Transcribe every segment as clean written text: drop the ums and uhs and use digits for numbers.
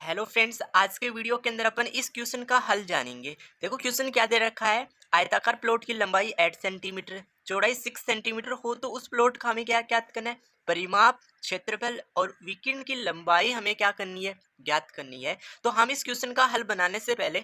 Hello friends, आज के video के अंदर अपन इस क्वेश्चन का हल जानेंगे। देखो क्वेश्चन क्या दे रखा है। आयताकार प्लॉट की लंबाई 8 सेंटीमीटर, चौड़ाई 6 सेंटीमीटर हो तो उस प्लॉट का हमें क्या ज्ञात करना है। परिमाप, क्षेत्रफल और विकिरण की लंबाई हमें क्या करनी है, ज्ञात करनी है। तो हम इस क्वेश्चन का हल बनाने से पहले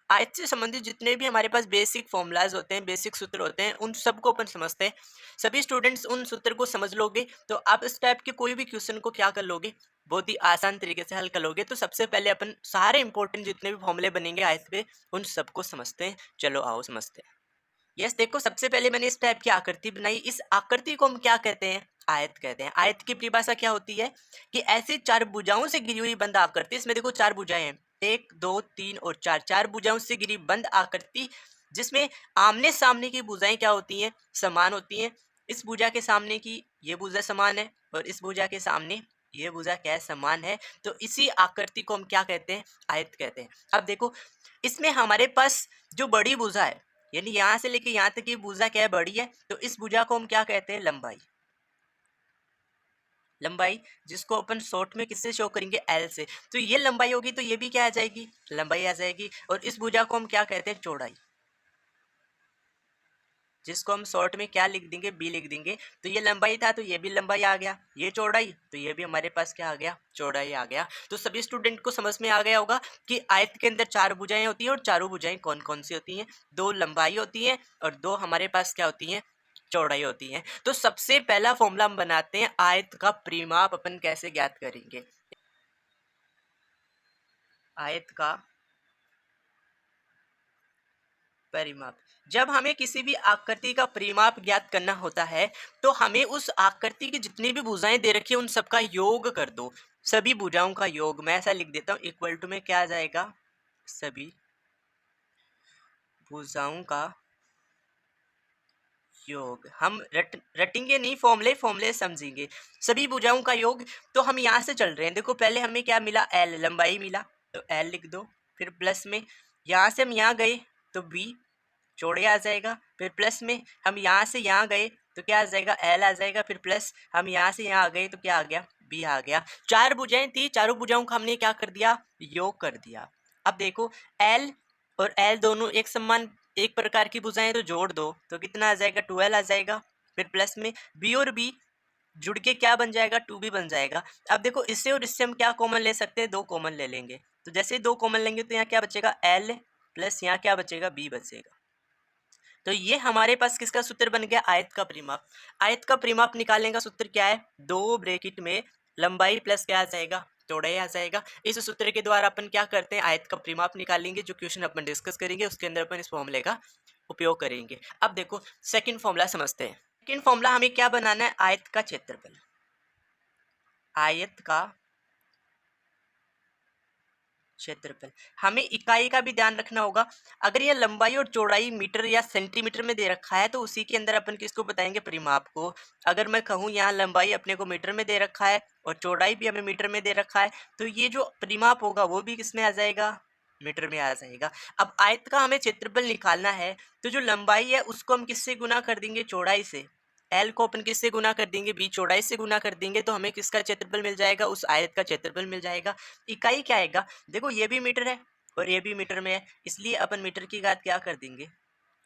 आयत से संबंधित जितने भी हमारे पास बेसिक फॉर्मूलाज होते हैं, बेसिक सूत्र होते हैं, उन सबको अपन समझते हैं। सभी स्टूडेंट्स उन सूत्र को समझ लोगे तो आप इस टाइप के कोई भी क्वेश्चन को क्या कर लोगे, बहुत ही आसान तरीके से हल कर लोगे। तो सबसे पहले अपन सारे इंपॉर्टेंट जितने भी फॉर्मूले बनेंगे आयत पे, उन सबको समझते हैं। चलो आओ समझते हैं। यस देखो, सबसे पहले मैंने इस टाइप की आकृति बनाई। इस आकृति को हम क्या कहते हैं, आयत कहते हैं। आयत की परिभाषा क्या होती है कि ऐसी चार भुजाओं से घिरी हुई बंद आकृति। इसमें देखो चार भुजाएं हैं, 1 2 3 और 4, चार भुजाओं से घिरी बंद आकृति जिसमें आमने सामने की भुजाएं क्या होती हैं, समान होती हैं। इस भुजा के सामने की ये भुजा समान है और इस भुजा के सामने ये भुजा क्या है, समान है। तो इसी आकृति को हम क्या कहते हैं, आयत कहते हैं। अब देखो इसमें हमारे पास जो बड़ी भुजा है, यानी यहाँ से लेके यहाँ तक की भुजा क्या है, बड़ी है, तो इस भुजा को हम क्या कहते हैं, लंबाई। लंबाई जिसको अपन शॉर्ट में किससे शो करेंगे, एल से। तो ये लंबाई होगी तो ये भी क्या आ जाएगी, लंबाई आ जाएगी। और इस भुजा को हम क्या कहते हैं, चौड़ाई, जिसको हम शॉर्ट में क्या लिख देंगे, बी लिख देंगे। तो ये लंबाई था तो ये भी लंबाई आ गया, ये चौड़ाई तो ये भी हमारे पास क्या आ गया, चौड़ाई आ गया। तो सभी स्टूडेंट को समझ में आ गया होगा कि आयत के अंदर चार भुजाएं होती हैं और चारों भुजाएं कौन कौन सी होती हैं, दो लंबाई होती हैं और दो हमारे पास क्या होती हैं, चौड़ाई होती हैं। तो सबसे पहला फॉर्मूला हम बनाते हैं, आयत का परिमाप अपन कैसे ज्ञात करेंगे। आयत का परिमाप, जब हमें किसी भी आकृति का परिमाप ज्ञात करना होता है तो हमें उस आकृति की जितनी भी भुजाएं दे रखी है उन सबका योग कर दो। सभी भुजाओं का योग, मैं ऐसा लिख देता हूं, इक्वल टू में क्या आ जाएगा, सभी भुजाओं का योग। हम रटेंगे नहीं, फॉर्मूले फॉर्मूले समझेंगे। सभी भुजाओं का योग, तो हम यहाँ से चल रहे हैं। देखो पहले हमें क्या मिला, एल, लंबाई मिला, तो एल लिख दो। फिर प्लस में यहाँ से हम यहाँ गए तो बी, चौड़े आ जाएगा। फिर प्लस में हम यहाँ से यहाँ गए तो क्या आ जाएगा, एल आ जाएगा। फिर प्लस हम यहाँ से यहाँ आ गए तो क्या आ गया, बी आ गया। चार भुजाएं थी, चारों भुजाओं का हमने क्या कर दिया, योग कर दिया। अब देखो एल और एल दोनों एक समान एक प्रकार की भुजाएं, तो जोड़ दो तो कितना आ जाएगा, 12 आ जाएगा। फिर प्लस में बी और बी जुड़ के क्या बन जाएगा, 2b बन जाएगा। अब देखो इससे और इससे हम क्या कॉमन ले सकते हैं, दो कॉमन ले लेंगे। तो जैसे दो कॉमन लेंगे तो यहाँ क्या बचेगा, एल प्लस यहाँ क्या बचेगा, बी बचेगा। तो ये हमारे पास किसका सूत्र बन गया, आयत का परिमाप। आयत का परिमाप निकालने का सूत्र क्या है, दो ब्रैकेट में लंबाई प्लस क्या आ जाएगा, चौड़ाई आ जाएगा। इस सूत्र के द्वारा अपन क्या करते हैं, आयत का परिमाप निकालेंगे। जो क्वेश्चन अपन डिस्कस करेंगे उसके अंदर अपन इस फॉर्मूले का उपयोग करेंगे। अब देखो सेकंड फॉर्मूला समझते हैं। सेकंड फॉर्मूला हमें क्या बनाना है, आयत का क्षेत्रफल। आयत का क्षेत्रफल, हमें इकाई का भी ध्यान रखना होगा। अगर ये लंबाई और चौड़ाई मीटर या सेंटीमीटर में दे रखा है तो उसी के अंदर अपन किसको बताएंगे, परिमाप को। अगर मैं कहूँ यहाँ लंबाई अपने को मीटर में दे रखा है और चौड़ाई भी हमें मीटर में दे रखा है, तो ये जो परिमाप होगा वो भी किस में आ जाएगा, मीटर में आ जाएगा। अब आयत का हमें क्षेत्रफल निकालना है, तो जो लंबाई है उसको हम किससे गुना कर देंगे, चौड़ाई से। एल को अपन किससे गुना कर देंगे, बी चौड़ाई से गुना कर देंगे, तो हमें किसका क्षेत्रफल मिल जाएगा, उस आयत का क्षेत्रफल मिल जाएगा। इकाई क्या आएगा, देखो ये भी मीटर है और ये भी मीटर में है, इसलिए अपन मीटर की घात क्या कर देंगे,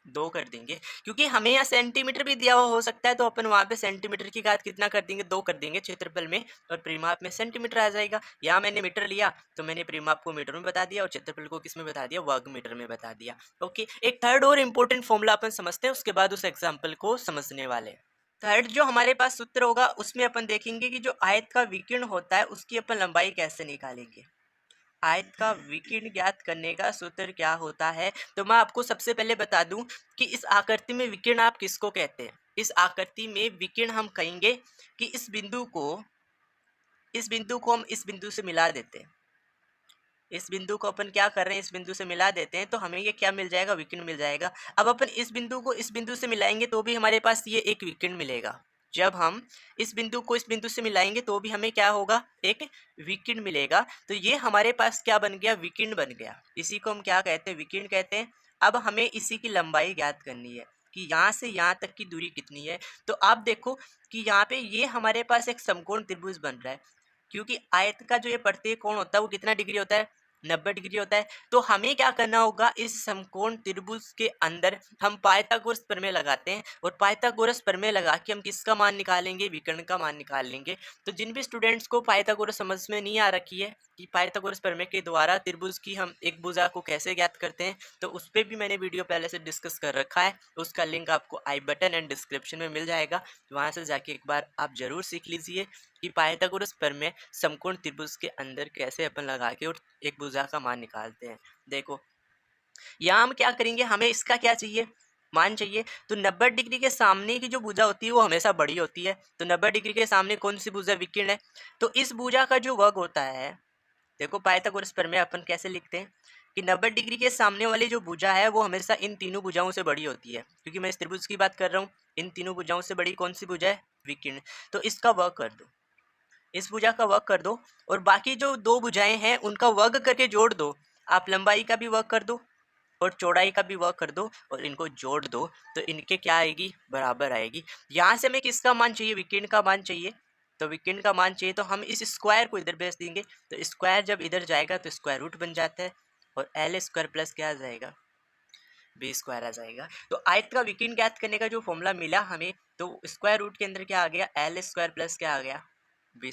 दो कर देंगे। क्योंकि हमें यहाँ सेंटीमीटर भी दिया हुआ हो सकता है तो अपन वहाँ पे सेंटीमीटर की घात कितना कर देंगे, दो कर देंगे क्षेत्रफल में, और परिमाप में सेंटीमीटर आ जाएगा। यहाँ मैंने मीटर लिया तो मैंने परिमाप को मीटर में बता दिया और क्षेत्रफल को किस में बता दिया, वर्ग मीटर में बता दिया। ओके, एक थर्ड और इम्पोर्टेंट फॉर्मूला अपन समझते हैं, उसके बाद उस एग्जाम्पल को समझने वाले हैं। थर्ड जो हमारे पास सूत्र होगा उसमें अपन देखेंगे कि जो आयत का विकीर्ण होता है उसकी अपन लंबाई कैसे निकालेंगे। आयत का विकीर्ण ज्ञात करने का सूत्र क्या होता है, तो मैं आपको सबसे पहले बता दूं कि इस आकृति में विकीर्ण आप किसको कहते हैं। इस आकृति में विकीर्ण हम कहेंगे कि इस बिंदु को हम इस बिंदु से मिला देते हैं। इस बिंदु को अपन क्या कर रहे हैं, इस बिंदु से मिला देते हैं तो हमें ये क्या मिल जाएगा, विकीर्ण मिल जाएगा। अब अपन इस बिंदु को इस बिंदु से मिलाएंगे तो भी हमारे पास ये एक विकीर्ण मिलेगा। जब हम इस बिंदु को इस बिंदु से मिलाएंगे तो भी हमें क्या होगा, एक विकीर्ण मिलेगा। तो ये हमारे पास क्या बन गया, विकीर्ण बन गया। इसी को हम क्या कहते हैं, विकीर्ण कहते हैं। अब हमें इसी की लंबाई ज्ञात करनी है कि यहाँ से यहाँ तक की दूरी कितनी है। तो आप देखो कि यहाँ पे ये हमारे पास एक समकोण त्रिभुज बन रहा है। क्योंकि आयत का जो ये प्रत्येक कोण होता है वो कितना डिग्री होता है, 90 डिग्री होता है। तो हमें क्या करना होगा, इस समकोण त्रिभुज के अंदर हम पाइथागोरस प्रमेय लगाते हैं और पाइथागोरस प्रमेय लगा के हम किसका मान निकालेंगे, विकर्ण का मान निकालेंगे। तो जिन भी स्टूडेंट्स को पाइथागोरस समझ में नहीं आ रखी है कि पाइथागोरस प्रमेय के द्वारा त्रिभुज की हम एक भुजा को कैसे ज्ञात करते हैं, तो उस पर भी मैंने वीडियो पहले से डिस्कस कर रखा है। उसका लिंक आपको आई बटन एंड डिस्क्रिप्शन में मिल जाएगा, वहाँ से जाके एक बार आप जरूर सीख लीजिए कि पाइथागोरस प्रमेय समकोण त्रिभुज के अंदर कैसे अपन लगा के और एक भुजा का मान निकालते हैं। देखो यहाँ हम क्या करेंगे, हमें इसका क्या चाहिए, मान चाहिए। तो 90 डिग्री के सामने की जो भुजा होती है वो हमेशा बड़ी होती है। तो 90 डिग्री के सामने कौन सी भुजा, विकर्ण है। तो इस भुजा का जो वर्ग होता है, देखो पाइथागोरस प्रमेय अपन कैसे लिखते हैं कि 90 डिग्री के सामने वाली जो भुजा है वो हमेशा इन तीनों भुजाओं से बड़ी होती है। क्योंकि मैं इस त्रिभुज की बात कर रहा हूँ, इन तीनों भुजाओं से बड़ी कौन सी भुजा है, विकर्ण। तो इसका वर्ग कर दो, इस भुजा का वर्ग कर दो और बाकी जो दो भुजाएं हैं उनका वर्ग करके जोड़ दो। आप लंबाई का भी वर्ग कर दो और चौड़ाई का भी वर्ग कर दो और इनको जोड़ दो, तो इनके क्या आएगी, बराबर आएगी। यहाँ से हमें किसका मान चाहिए, विकर्ण का मान चाहिए। तो विकर्ण का मान चाहिए तो हम इस स्क्वायर को इधर भेज देंगे। तो स्क्वायर जब इधर जाएगा तो स्क्वायर रूट बन जाता है और एल स्क्वायर प्लस क्या आ जाएगा, बी स्क्वायर आ जाएगा। तो आयत का विकर्ण ज्ञात करने का जो फॉर्मूला मिला हमें, तो स्क्वायर रूट के अंदर क्या आ गया, एल स्क्वायर प्लस क्या आ गया, बी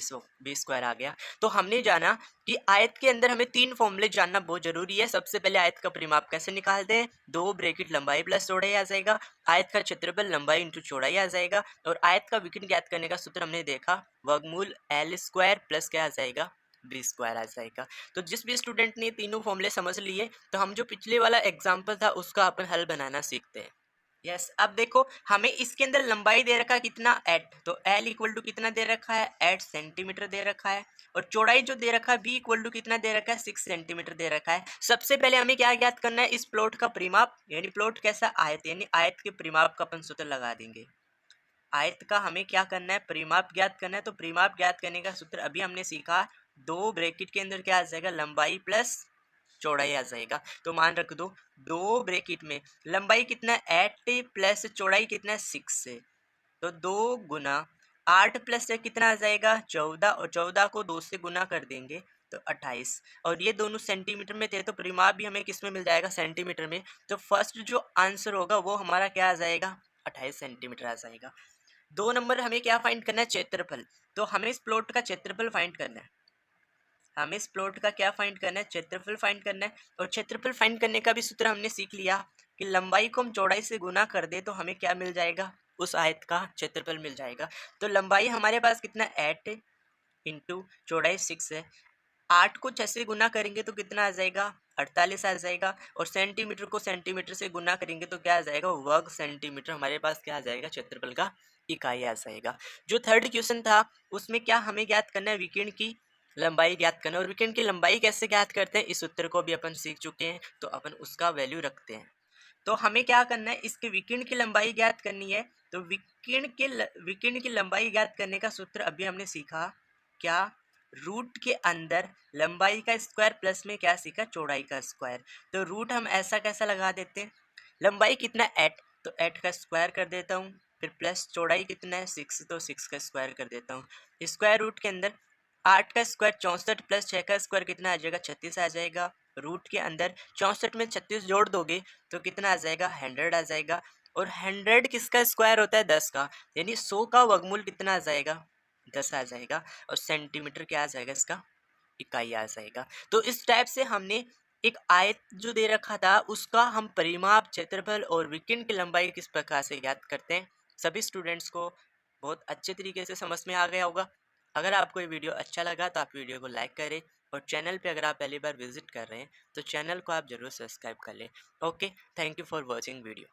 स्क्वायर आ गया। तो हमने जाना कि आयत के अंदर हमें तीन फॉर्मूले जानना बहुत जरूरी है। सबसे पहले आयत का परिमाप कैसे निकालते हैं, 2 ब्रैकेट लंबाई प्लस चौड़ाई आ जाएगा। आयत का क्षेत्रफल लंबाई इंटू चौड़ाई आ जाएगा। और आयत का विकर्ण ज्ञात करने का सूत्र हमने देखा, वर्गमूल एल स्क्वायर प्लस क्या आ जाएगा, बी स्क्वायर आ जाएगा। तो जिस भी स्टूडेंट ने तीनों फॉर्मूले समझ लिए, तो हम जो पिछले वाला एग्जाम्पल था उसका अपन हल बनाना सीखते हैं। यस अब देखो हमें इसके अंदर लंबाई दे रखा है कितना, 8। तो एल इक्वल टू कितना दे रखा है, 8 सेंटीमीटर दे रखा है। और चौड़ाई जो दे रखा है बी इक्वल टू कितना दे रखा है, 6 सेंटीमीटर दे रखा है। सबसे पहले हमें क्या ज्ञात करना है, इस प्लॉट का परिमाप, यानी प्लॉट कैसा, आयत, यानी आयत के परिमाप का अपन सूत्र लगा देंगे। आयत का हमें क्या करना है, परिमाप ज्ञात करना है। तो परिमाप ज्ञात करने का सूत्र अभी हमने सीखा, 2 ब्रैकेट के अंदर क्या आ जाएगा, लंबाई प्लस चौड़ाई आ जाएगा। तो मान रख दो 2 ब्रैकेट में लंबाई कितना है 8 प्लस चौड़ाई कितना है 6 है। तो 2 गुना 8 प्लस से कितना आ जाएगा 14, और 14 को 2 से गुना कर देंगे तो 28। और ये दोनों सेंटीमीटर में थे तो परिमाप भी हमें किस में मिल जाएगा, सेंटीमीटर में। तो फर्स्ट जो आंसर होगा वो हमारा क्या आ जाएगा, 28 सेंटीमीटर आ जाएगा। 2 नंबर हमें क्या फाइंड करना है, क्षेत्रफल। तो हमें इस प्लॉट का क्षेत्रफल फाइंड करना है। हमें इस प्लॉट का क्या फाइंड करना है, क्षेत्रफल फाइंड करना है। और क्षेत्रफल फाइंड करने का भी सूत्र हमने सीख लिया कि लंबाई को हम चौड़ाई से गुना कर दे तो हमें क्या मिल जाएगा, उस आयत का क्षेत्रफल मिल जाएगा। तो लंबाई हमारे पास कितना 8 इंटू चौड़ाई 6 है। 8 को 6 से गुना करेंगे तो कितना आ जाएगा, 48 आ जाएगा। और सेंटीमीटर को सेंटीमीटर से गुना करेंगे तो क्या आ जाएगा, वर्ग सेंटीमीटर हमारे पास क्या आ जाएगा, क्षेत्रफल का इकाई आ जाएगा। जो थर्ड क्वेश्चन था उसमें क्या हमें ज्ञात करना है, विकर्ण की लंबाई ज्ञात करना। और विकर्ण की लंबाई कैसे ज्ञात करते हैं, इस उत्तर को भी अपन सीख चुके हैं, तो अपन उसका वैल्यू रखते हैं। तो हमें क्या करना है, इसके विकर्ण की लंबाई ज्ञात करनी है। तो विकर्ण की लंबाई ज्ञात करने का सूत्र अभी हमने सीखा, क्या, रूट के अंदर लंबाई का स्क्वायर प्लस में क्या सीखा, चौड़ाई का स्क्वायर। तो रूट हम ऐसा कैसा लगा देते हैं, लंबाई कितना 8 तो 8 का स्क्वायर कर देता हूँ, फिर प्लस चौड़ाई कितना है 6 तो 6 का स्क्वायर कर देता हूँ। स्क्वायर रूट के अंदर 8 का स्क्वायर 64 प्लस 6 का स्क्वायर कितना आ जाएगा, 36 आ जाएगा। रूट के अंदर 64 में 36 जोड़ दोगे तो कितना आ जाएगा, 100 आ जाएगा। और 100 किसका स्क्वायर होता है, 10 का, यानी 100 का वर्गमूल कितना आ जाएगा, 10 आ जाएगा। और सेंटीमीटर क्या आ जाएगा, इसका इकाई आ जाएगा। तो इस टाइप से हमने एक आयत जो दे रखा था उसका हम परिमाप, क्षेत्रफल और विकर्ण की लंबाई किस प्रकार से ज्ञात करते हैं, सभी स्टूडेंट्स को बहुत अच्छे तरीके से समझ में आ गया होगा। अगर आपको ये वीडियो अच्छा लगा तो आप वीडियो को लाइक करें और चैनल पे अगर आप पहली बार विजिट कर रहे हैं तो चैनल को आप जरूर सब्सक्राइब कर लें। Okay, thank you for watching video.